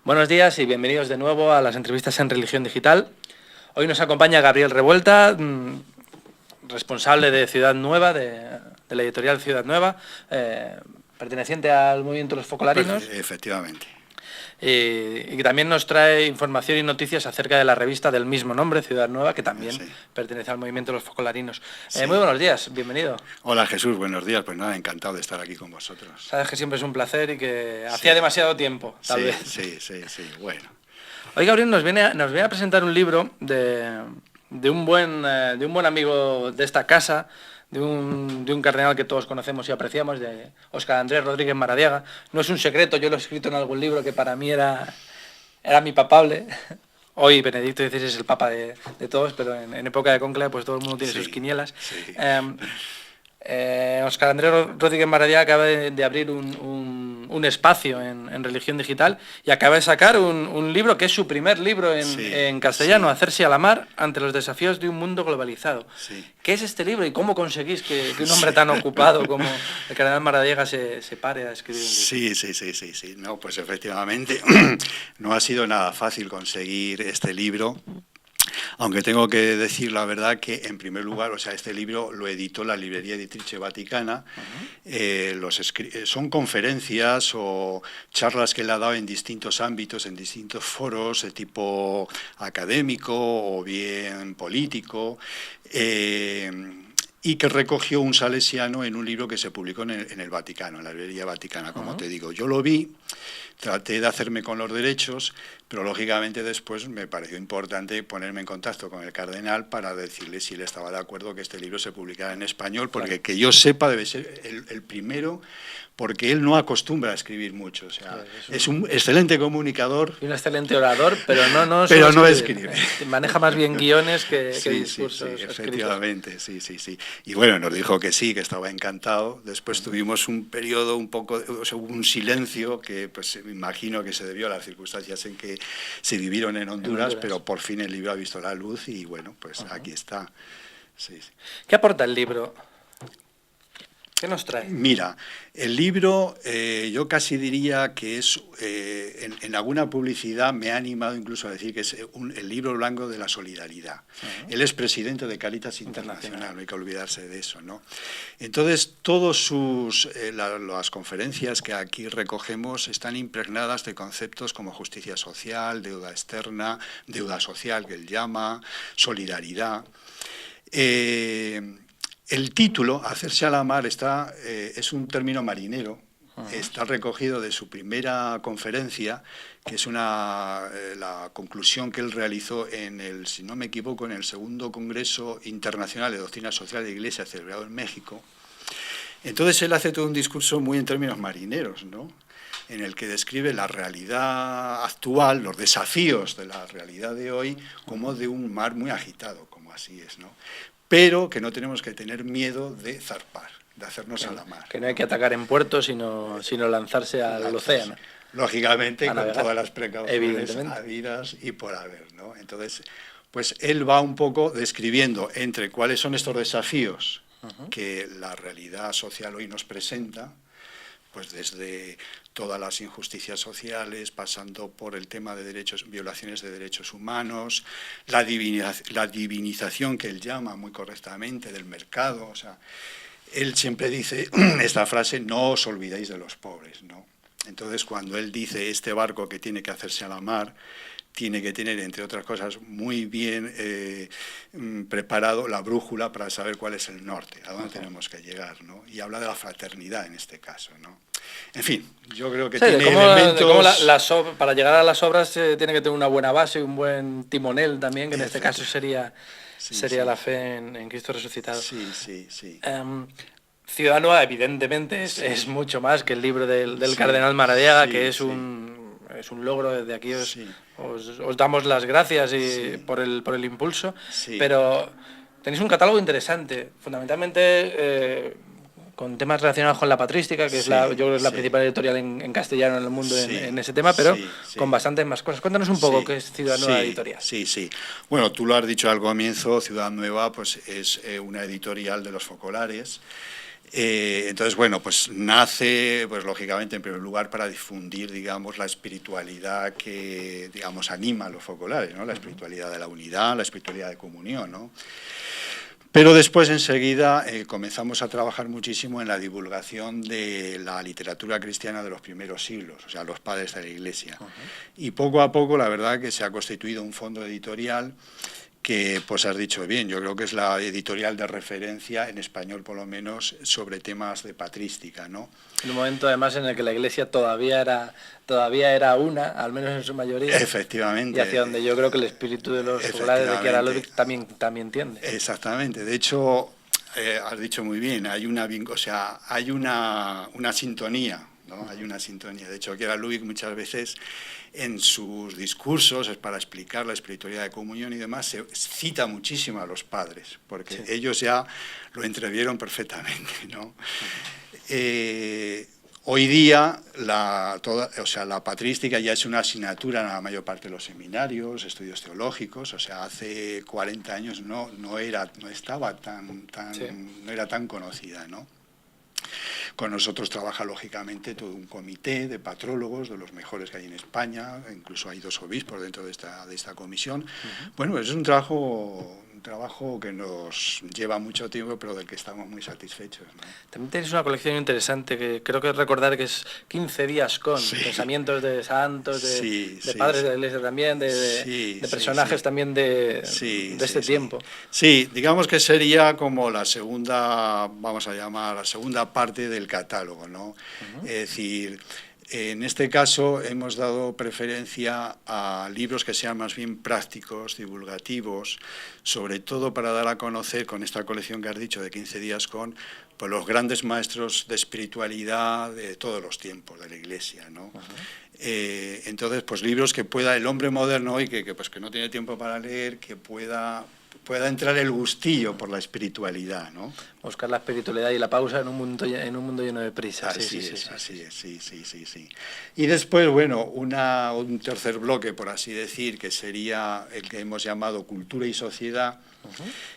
Buenos días y bienvenidos de nuevo a las entrevistas en Religión Digital. Hoy nos acompaña Gabriel Revuelta, responsable de Ciudad Nueva, de la editorial Ciudad Nueva, perteneciente al movimiento de los focolarinos. Pues, efectivamente. Y que también nos trae información y noticias acerca de la revista del mismo nombre, Ciudad Nueva, que también pertenece al movimiento de los focolarinos. Muy buenos días, bienvenido. Hola Jesús, buenos días. Pues nada, encantado de estar aquí con vosotros. Sabes que siempre es un placer y que hacía demasiado tiempo, tal vez. Sí, bueno. Hoy Gabriel nos viene a presentar un libro de un buen amigo de esta casa, de un cardenal que todos conocemos y apreciamos, de Óscar Andrés Rodríguez Maradiaga. No es un secreto, yo lo he escrito en algún libro que para mí era mi papable. Hoy Benedicto XVI es el papa de todos, pero en época de cónclave pues todo el mundo tiene sus quinielas. Óscar Andrés Rodríguez Maradiaga acaba de abrir un espacio en Religión Digital y acaba de sacar un libro que es su primer libro en castellano, Hacerse a la mar ante los desafíos de un mundo globalizado. ¿Qué es este libro y cómo conseguís que un hombre tan ocupado como el cardenal Maradiaga se pare a escribir un libro? Sí. No, pues efectivamente no ha sido nada fácil conseguir este libro. Aunque tengo que decir la verdad que, en primer lugar, este libro lo editó la Librería Editrice Vaticana. Son conferencias o charlas que él ha dado en distintos ámbitos, en distintos foros de tipo académico o bien político, y que recogió un salesiano en un libro que se publicó en el Vaticano, en la Librería Vaticana, como te digo. Yo lo vi, traté de hacerme con los derechos, pero lógicamente después me pareció importante ponerme en contacto con el cardenal para decirle si él estaba de acuerdo que este libro se publicara en español, porque que yo sepa debe ser el primero, porque él no acostumbra a escribir mucho. Es un excelente comunicador. Y un excelente orador, pero no escribe. Maneja más bien guiones que discursos. Sí, efectivamente, sí. Y bueno, nos dijo que sí, que estaba encantado. Después tuvimos un periodo un silencio que pues me imagino que se debió a las circunstancias en que se vivieron en Honduras, pero por fin el libro ha visto la luz y bueno, pues aquí está. Sí. ¿Qué aporta el libro? ¿Qué nos trae? Mira, el libro yo casi diría que es, en alguna publicidad me ha animado incluso a decir que es el libro blanco de la solidaridad. Él es presidente de Cáritas Internacional, no hay que olvidarse de eso, ¿no? Entonces, todas las conferencias que aquí recogemos están impregnadas de conceptos como justicia social, deuda externa, deuda social que él llama, solidaridad. El título, Hacerse a la mar, es un término marinero, está recogido de su primera conferencia, que es la conclusión que él realizó si no me equivoco, en el segundo Congreso Internacional de Doctrina Social de la Iglesia, celebrado en México. Entonces él hace todo un discurso muy en términos marineros, ¿no?, en el que describe la realidad actual, los desafíos de la realidad de hoy, como de un mar muy agitado, como así es, ¿no?, pero que no tenemos que tener miedo de zarpar, de hacernos a la mar. Que no hay que atacar en puerto, sino lanzarse al océano. Lógicamente, con todas las precauciones habidas y por haber, ¿no? Entonces, pues él va un poco describiendo entre cuáles son estos desafíos que la realidad social hoy nos presenta, pues desde todas las injusticias sociales, pasando por el tema de violaciones de derechos humanos, la divinización que él llama muy correctamente del mercado. Él siempre dice esta frase: no os olvidéis de los pobres, ¿no? Entonces, cuando él dice este barco que tiene que hacerse a la mar, tiene que tener, entre otras cosas, muy bien preparado la brújula para saber cuál es el norte, a dónde tenemos que llegar, ¿no? Y habla de la fraternidad en este caso, ¿no? En fin, yo creo que tiene elementos... De cómo para llegar a las obras tiene que tener una buena base, un buen timonel también, que en este caso sería la fe en Cristo resucitado. Sí. Ciudad Nueva, evidentemente, es mucho más que el libro del cardenal Maradiaga, que es un logro. Desde aquí os damos las gracias por el impulso, pero tenéis un catálogo interesante, fundamentalmente con temas relacionados con la patrística, que yo creo que es la principal editorial en castellano en el mundo en ese tema, pero con bastantes más cosas. Cuéntanos un poco qué es Ciudad Nueva Editorial. Sí. Bueno, tú lo has dicho al comienzo, Ciudad Nueva pues es una editorial de los focolares. Entonces, bueno, pues nace, pues lógicamente, en primer lugar, para difundir, digamos, la espiritualidad que, digamos, anima a los focolares, ¿no? La espiritualidad de la unidad, la espiritualidad de comunión, ¿no? Pero después, enseguida, comenzamos a trabajar muchísimo en la divulgación de la literatura cristiana de los primeros siglos, o sea, los padres de la Iglesia. Y poco a poco, la verdad, que se ha constituido un fondo editorial que, pues has dicho bien, yo creo que es la editorial de referencia, en español por lo menos, sobre temas de patrística, ¿no? En un momento, además, en el que la Iglesia todavía era una, al menos en su mayoría. Efectivamente. Y hacia donde yo creo que el espíritu de los focolares de Chiara Ludwig también tiende. Exactamente. De hecho, has dicho muy bien, hay una sintonía, ¿no? Hay una sintonía. De hecho, Chiara Ludwig muchas veces en sus discursos, es para explicar la espiritualidad de comunión y demás, se cita muchísimo a los padres, porque ellos ya lo entrevieron perfectamente, ¿no? Hoy día la patrística ya es una asignatura en la mayor parte de los seminarios, estudios teológicos, o sea, hace 40 años no era tan conocida, ¿no? Con nosotros trabaja, lógicamente, todo un comité de patrólogos, de los mejores que hay en España, incluso hay 2 obispos dentro de esta comisión. Bueno, es un trabajo que nos lleva mucho tiempo, pero del que estamos muy satisfechos, ¿no? También tenéis una colección interesante, que creo que recordar que es 15 días con pensamientos de santos, de padres de la Iglesia también, de personajes también de este tiempo. Sí, digamos que sería como la segunda, vamos a llamar, la segunda parte del catálogo, ¿no? Es decir, en este caso hemos dado preferencia a libros que sean más bien prácticos, divulgativos, sobre todo para dar a conocer, con esta colección que has dicho de 15 días con, pues, los grandes maestros de espiritualidad de todos los tiempos de la Iglesia, ¿no? Entonces, pues libros que pueda el hombre moderno hoy, que no tiene tiempo para leer, que pueda entrar el gustillo por la espiritualidad, ¿no? Buscar la espiritualidad y la pausa en un mundo lleno de prisa. Así es. Y después, bueno, un tercer bloque, por así decir, que sería el que hemos llamado Cultura y Sociedad,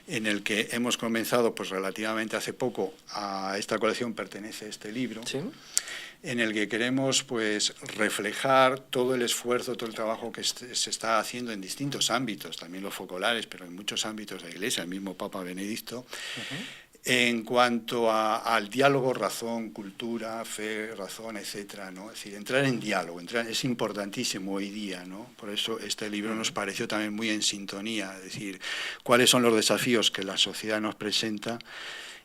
en el que hemos comenzado, pues relativamente hace poco, a esta colección pertenece este libro. ¿Sí? En el que queremos, pues, reflejar todo el esfuerzo, todo el trabajo que se está haciendo en distintos ámbitos, también los focolares, pero en muchos ámbitos de la Iglesia, el mismo Papa Benedicto, en cuanto al diálogo, razón, cultura, fe, razón, etcétera, ¿no? Es decir, entrar en diálogo, es importantísimo hoy día, ¿no? Por eso este libro nos pareció también muy en sintonía, es decir, cuáles son los desafíos que la sociedad nos presenta,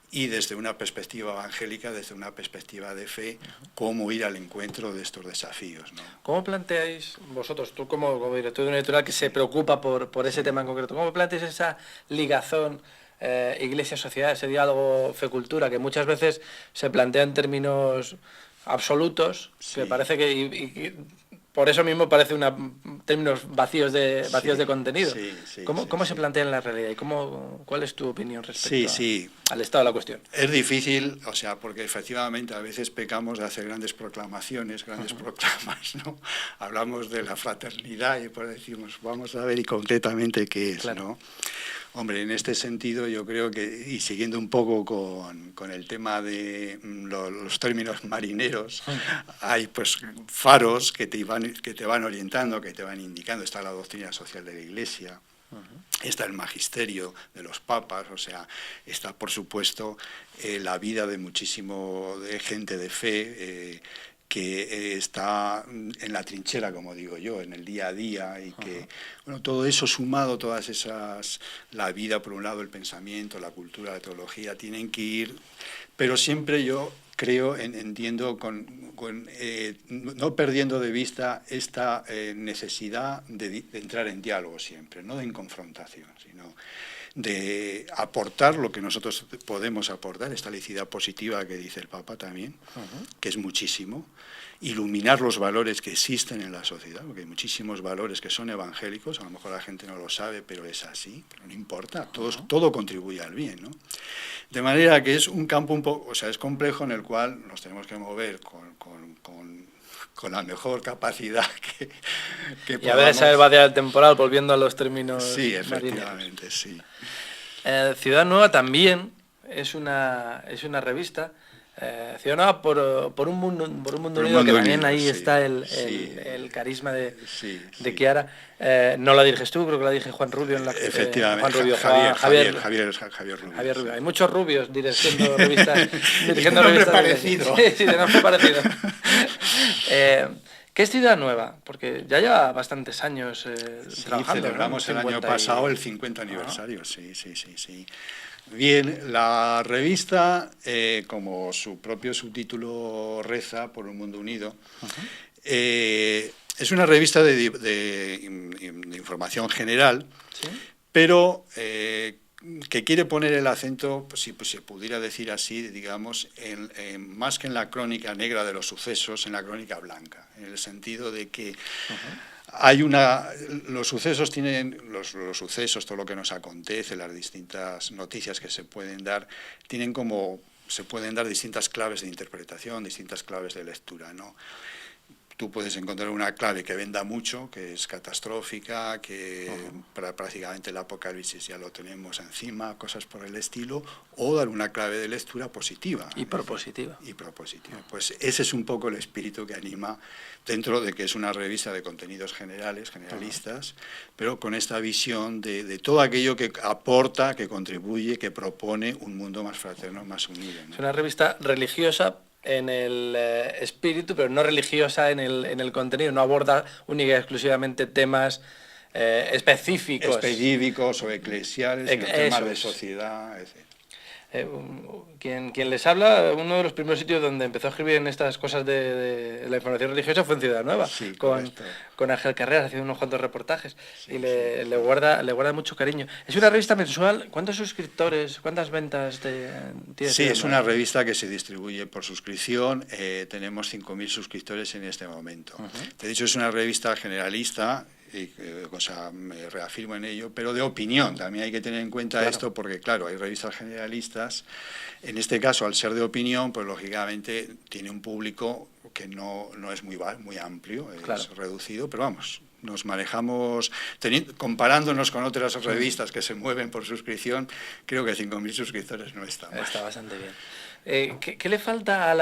y desde una perspectiva evangélica, desde una perspectiva de fe, cómo ir al encuentro de estos desafíos, ¿no? ¿Cómo planteáis vosotros, tú como director de una editorial que se preocupa por ese tema en concreto, cómo planteáis esa ligazón Iglesia-sociedad, ese diálogo fe-cultura, que muchas veces se plantea en términos absolutos, que parece que... por eso mismo parece términos vacíos de contenido. ¿Cómo se plantea en la realidad y cuál es tu opinión respecto al estado de la cuestión? Es difícil, o sea, porque efectivamente a veces pecamos de hacer grandes proclamaciones, proclamas, ¿no? Hablamos de la fraternidad y pues decimos, vamos a ver y concretamente qué es, ¿no? Hombre, en este sentido yo creo que, y siguiendo un poco con el tema de los términos marineros, hay pues faros que te van orientando, que te van indicando. Está la doctrina social de la Iglesia, está el magisterio de los papas, o sea, está por supuesto la vida de de gente de fe, que está en la trinchera, como digo yo, en el día a día, y que, bueno, todo eso sumado, todas esas, la vida por un lado, el pensamiento, la cultura, la teología, tienen que ir, pero siempre yo creo, entiendo, no perdiendo de vista esta necesidad de entrar en diálogo siempre, no en confrontación, sino de aportar lo que nosotros podemos aportar, esta laicidad positiva que dice el Papa también, que es muchísimo, iluminar los valores que existen en la sociedad, porque hay muchísimos valores que son evangélicos, a lo mejor la gente no lo sabe, pero es así, pero no importa, todo contribuye al bien, ¿no? De manera que es un campo un poco, o sea, es complejo, en el cual nos tenemos que mover con la mejor capacidad que podamos. Y a ver esa evadera temporal, volviendo a los términos Sí, efectivamente, marineros. Sí. Ciudad Nueva también es una revista, Ciudad Nueva por un mundo unido, que también ahí está el carisma de Chiara. No la diriges tú, creo que la dirige Juan Rubio. Efectivamente, Juan Rubio, Javier Rubio. Hay muchos Rubios dirigiendo revistas. Dirigiendo revistas parecido. Sí, de nombre parecido. ¿Qué es Ciudad Nueva? Porque ya lleva bastantes años trabajando. Celebramos el año pasado el 50 aniversario, sí. Bien, la revista, como su propio subtítulo reza, Por un Mundo Unido, es una revista de información general, ¿sí? Pero que quiere poner el acento, si se pudiera decir así, digamos, más que en la crónica negra de los sucesos, en la crónica blanca, en el sentido de que los sucesos tienen, los sucesos, todo lo que nos acontece, las distintas noticias que se pueden dar, se pueden dar distintas claves de interpretación, distintas claves de lectura, ¿no? Tú puedes encontrar una clave que venda mucho, que es catastrófica, que prácticamente el apocalipsis ya lo tenemos encima, cosas por el estilo, o dar una clave de lectura positiva. Y propositiva. Pues ese es un poco el espíritu que anima, dentro de que es una revista de contenidos generalistas, pero con esta visión de todo aquello que aporta, que contribuye, que propone un mundo más fraterno, más unido, ¿no? Es una revista religiosa en el espíritu, pero no religiosa en el contenido, no aborda única y exclusivamente temas específicos o eclesiales, temas de sociedad, etc. Quien les habla, uno de los primeros sitios donde empezó a escribir en estas cosas de la información religiosa fue en Ciudad Nueva, con Ángel Carreras, haciendo unos cuantos reportajes, le guarda mucho cariño. Es una revista mensual. ¿Cuántos suscriptores, cuántas ventas tiene? Sí, es una revista que se distribuye por suscripción. Tenemos 5.000 suscriptores en este momento. De hecho, es una revista generalista, me reafirmo en ello, pero de opinión. También hay que tener en cuenta esto, porque claro, hay revistas generalistas. En este caso, al ser de opinión, pues lógicamente tiene un público que no es muy amplio, es reducido, pero vamos, nos manejamos, comparándonos con otras revistas que se mueven por suscripción, creo que 5.000 suscriptores no está mal. Está bastante bien. ¿Qué le falta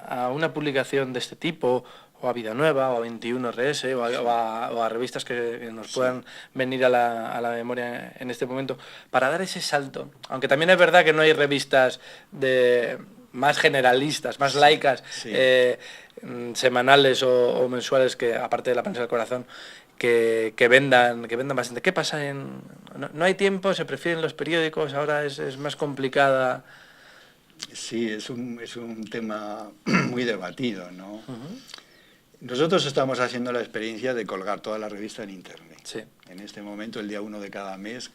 a una publicación de este tipo, o a Vida Nueva, o a 21RS, o a revistas que nos puedan venir a la memoria en este momento, para dar ese salto? Aunque también es verdad que no hay revistas más generalistas, más laicas, semanales o mensuales, que aparte de La Prensa del Corazón, que vendan bastante. ¿Qué pasa? No hay tiempo, se prefieren los periódicos, ahora es más complicada. Sí, es un tema muy debatido, ¿no? Nosotros estamos haciendo la experiencia de colgar toda la revista en Internet. Sí. En este momento, el día 1 de cada mes,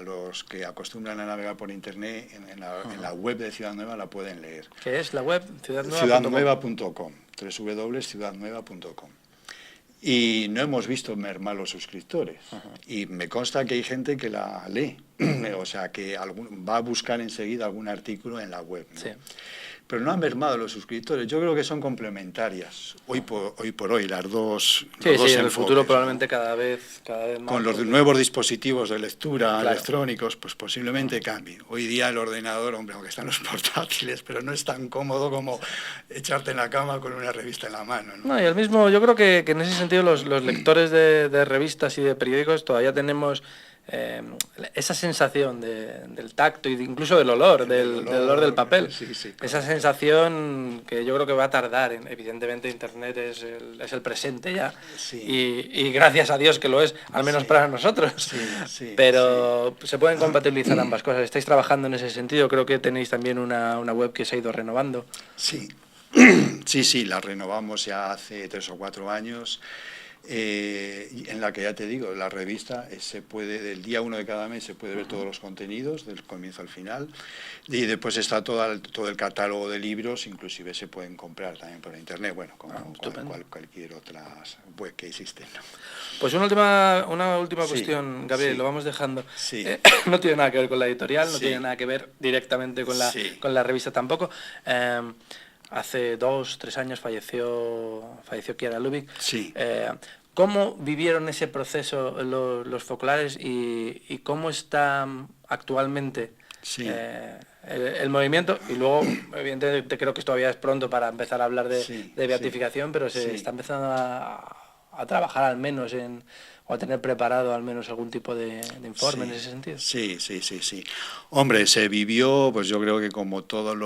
los que acostumbran a navegar por Internet, en la web de Ciudad Nueva la pueden leer. ¿Qué es la web? Ciudadnueva.com, www.ciudadnueva.com. Y no hemos visto mermar los suscriptores. Y me consta que hay gente que la lee, o sea, que va a buscar enseguida algún artículo en la web, ¿no? Sí. Pero no han mermado los suscriptores. Yo creo que son complementarias. Hoy por hoy, las dos. Sí, en el futuro probablemente cada vez más. Con los nuevos dispositivos de lectura electrónicos, pues posiblemente cambie. Hoy día el ordenador, hombre, aunque están los portátiles, pero no es tan cómodo como echarte en la cama con una revista en la mano, ¿no? Y el mismo, yo creo que en ese sentido los lectores de revistas y de periódicos todavía tenemos esa sensación del tacto e incluso del olor, del olor del papel. Esa sensación que yo creo que va a tardar. Evidentemente Internet es el presente ya, y gracias a Dios que lo es, al menos para nosotros. Pero se pueden compatibilizar ambas cosas. Estáis trabajando en ese sentido. Creo que tenéis también una web que se ha ido renovando. Sí, la renovamos ya hace 3 o 4 años. En la que ya te digo, la revista del día 1 de cada mes se puede ver todos los contenidos, del comienzo al final, y después está todo el catálogo de libros, inclusive se pueden comprar también por internet, bueno, como cualquier otra web que existe, ¿no? Pues una última cuestión, Gabriel, lo vamos dejando. No tiene nada que ver con la editorial, no tiene nada que ver directamente con la revista tampoco. Hace 2-3 años falleció Chiara Lubich. Sí. ¿Cómo vivieron ese proceso los focolares y cómo está actualmente el movimiento, y luego evidentemente creo que todavía es pronto para empezar a hablar de beatificación, pero se está empezando a trabajar al menos o a tener preparado al menos algún tipo de informe en ese sentido. Sí. Hombre, se vivió, pues yo creo que como todas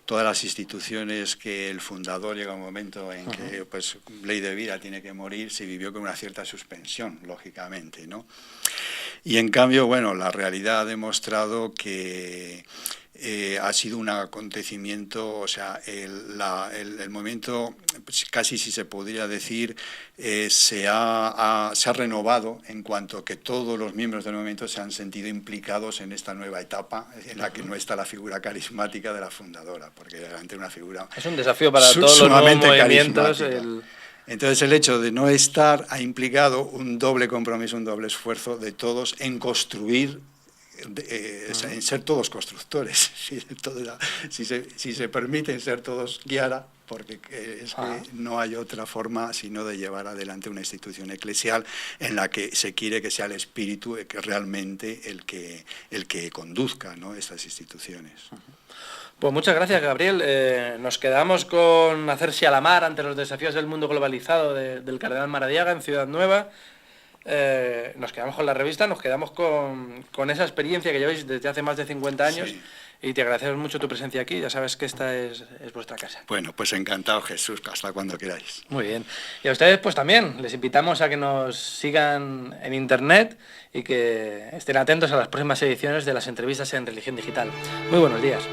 las instituciones, que el fundador llega un momento en que pues ley de vida tiene que morir, se vivió con una cierta suspensión, lógicamente, ¿no? Y en cambio, bueno, la realidad ha demostrado que ha sido un acontecimiento, o sea, el movimiento, pues casi si se podría decir, se ha renovado en cuanto que todos los miembros del movimiento se han sentido implicados en esta nueva etapa en la que no está la figura carismática de la fundadora, porque realmente una figura... Es un desafío para todos los nuevos movimientos. Entonces el hecho de no estar ha implicado un doble compromiso, un doble esfuerzo de todos en construir, en ser todos constructores, si se permiten ser todos guiara, porque es que no hay otra forma sino de llevar adelante una institución eclesial en la que se quiere que sea el espíritu que realmente el que conduzca, ¿no?, estas instituciones. Pues muchas gracias, Gabriel. Nos quedamos con hacerse a la mar ante los desafíos del mundo globalizado del Cardenal Maradiaga en Ciudad Nueva. Nos quedamos con la revista, nos quedamos con esa experiencia que lleváis desde hace más de 50 años y te agradecemos mucho tu presencia aquí. Ya sabes que esta es vuestra casa. Bueno, pues encantado, Jesús, hasta cuando queráis. Muy bien. Y a ustedes pues también les invitamos a que nos sigan en internet y que estén atentos a las próximas ediciones de las entrevistas en Religión Digital. Muy buenos días.